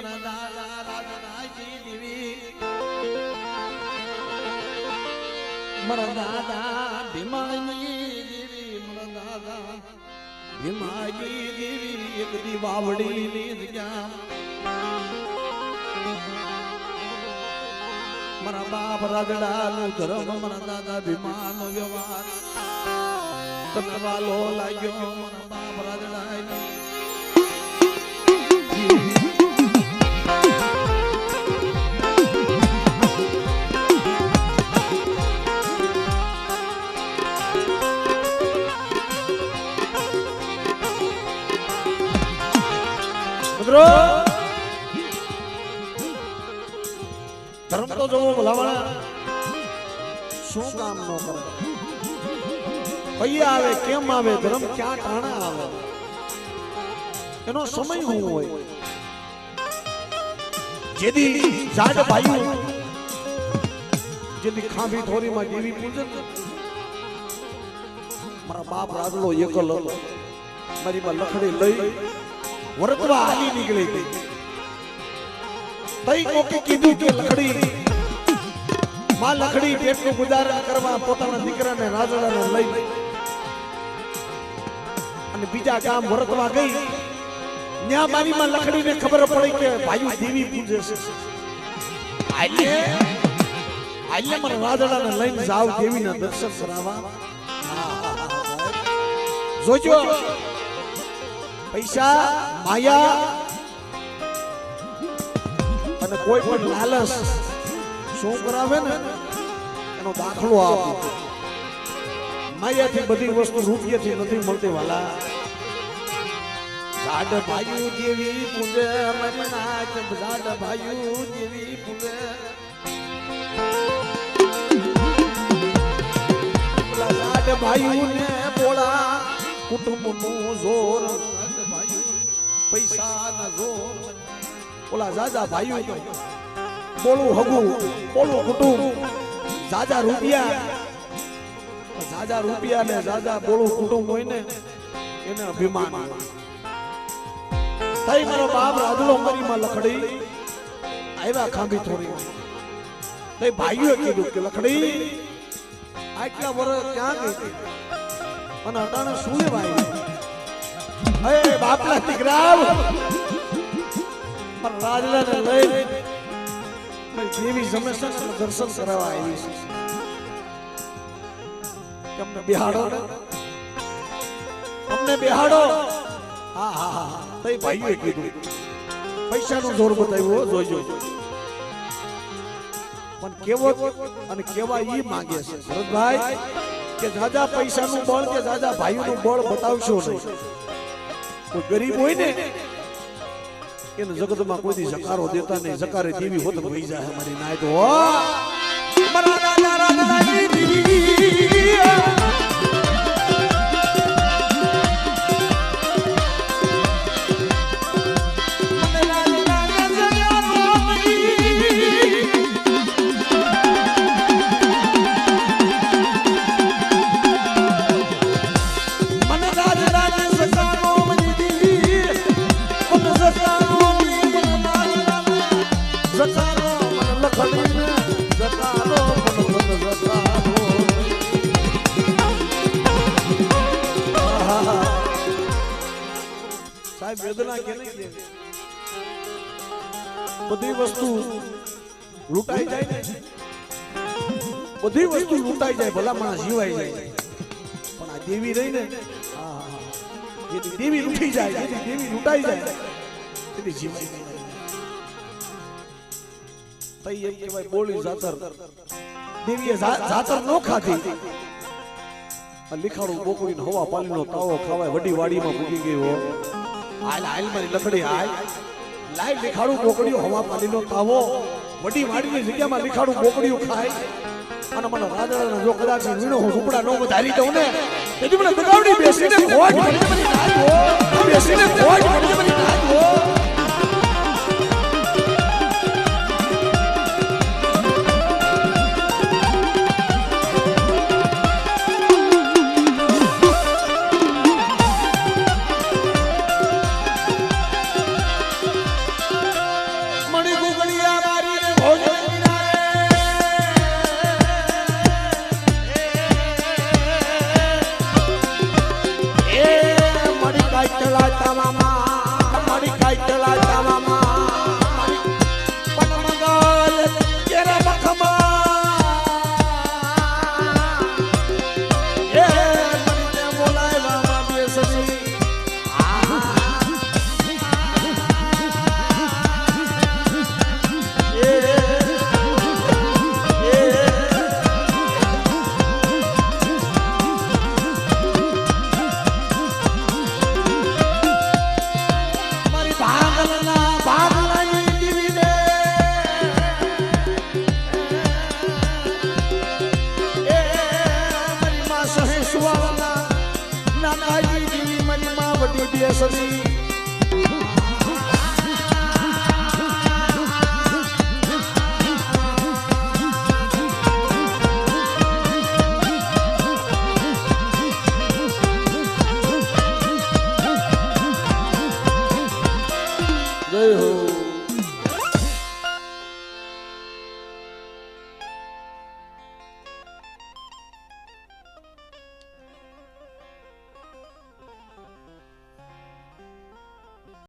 મના દાદા રાજનાજી દેવી મરા દાદા ભીમાજી દેવી મરા દાદા ભીમાજી દેવી એક દી વાવડી ની જગ્યા મરા બાપ રાજડા નું ધર્મ મરા દાદા ભીમા નો વ્યવહાર તત્વાલો લાગ્યો મરા બાપ રાજડા ધર્મ તો જોવો ભલામણ શું કામ ન કરે કઈ આવે કેમ આવે ધર્મ ક્યાં ટાણા આવે એનો સમય શું હોય જેદી જાડ ભાઈઓ જેદી ખાંભી થોરીમાં દેવી પૂજન મારા બાપ રાજલો એકલ હતો મારી માં લખડી લઈ વરતવા હાલી નીકળી ગઈ તઈ કોકે કીધું કે લખડી માં લખડી પેટનું ગુજારણ કરવા પોતાના દીકરાને રાજડાને લઈ અને બીજા ગામ વરતવા ગઈ ન્યા મારી માં લખડીને ખબર પડી કે ભાઈ દેવી પૂજે છે આલે મારા રાજડાને લઈને જાવ દેવીના દર્શન કરાવવા જોજો પૈસા માયા અને કોઈ પણ લાલચ શું કરાવે ને એનો દાખલો આપો માયાથી બધી વસ્તુ રૂપિયાથી નથી મળતી વાલા જાડ ભાઈઓ દેવી પૂજે મારી નાચ જાડ ભાઈઓ દેવી પૂજે જાડ ભાઈઓ ને બોલા કુટુંબ નું જોર પૈસા ના જોર ઓલા જાજા ભાઈઓ બોલું હગું બોલું કુટુંબ જાજા રૂપિયા ને જાજા બોલું કુટુંબ હોય ને એને અભિમાન થઈ મારો બાપ રાજલો મરીમાં લખડી આવ્યા ખાંભી થોડી તઈ ભાઈઓએ કીધું કે લખડી આટલા વર્ષ ક્યાં ગઈ અને અટાણે શું લેવાય હે બાપલા દીકરા પણ રાજલાને લઈ દેવી સમસ્યા દર્શન કરાવવા આવી છે તમને બેહાડો હા હા હા તઈ ભાઈએ કીધું પૈસાનો જોર બતાવ્યો જોજો પણ કેવો અને કેવા ઈ માંગે છે ભરતભાઈ કે જાજા પૈસાનું બળ કે જાજા ભાઈઓનું બળ બતાવશો નહીં કોઈ ગરીબ હોય ને એને જગતમાં કોઈ જકારો દેતા નહીં જકારે દેવી હોત વહી જાય મારી નાય તો મારા રાજા રાજા વેદના કે નહીં બધી વસ્તુ લૂંટાઈ જાય ને બધી વસ્તુ લૂંટાઈ જાય ભલા માણસ જીવાઈ જાય પણ આ દેવી રહી ને જેથી દેવી લૂંટી જાય જેથી દેવી લૂંટાઈ જાય તેથી જીવાઈ જાય તઈ એમ કહેવાય બોલી જાતર દેવીએ જાતર નો ખાધી લીખાડું બોકડીને હવા પાલીનો તાવો ખાવાય વડી વાડીમાં મૂકી ગયો હાલ મારી લકડી હાલ લાઈ લીખાડું બોકડીઓ હવા પાલીનો તાવો વડી વાડીની જગ્યામાં લીખાડું બોકડીઓ ખાય અને મને રાજાના જો કદાચ વીણો હું ઝૂપડા નો વધારી દઉં ને તેથી મને બગાવડી બેસીને ખોજ મને નાખો બેસીને ખોજ મને નાખો કેસરી જય હો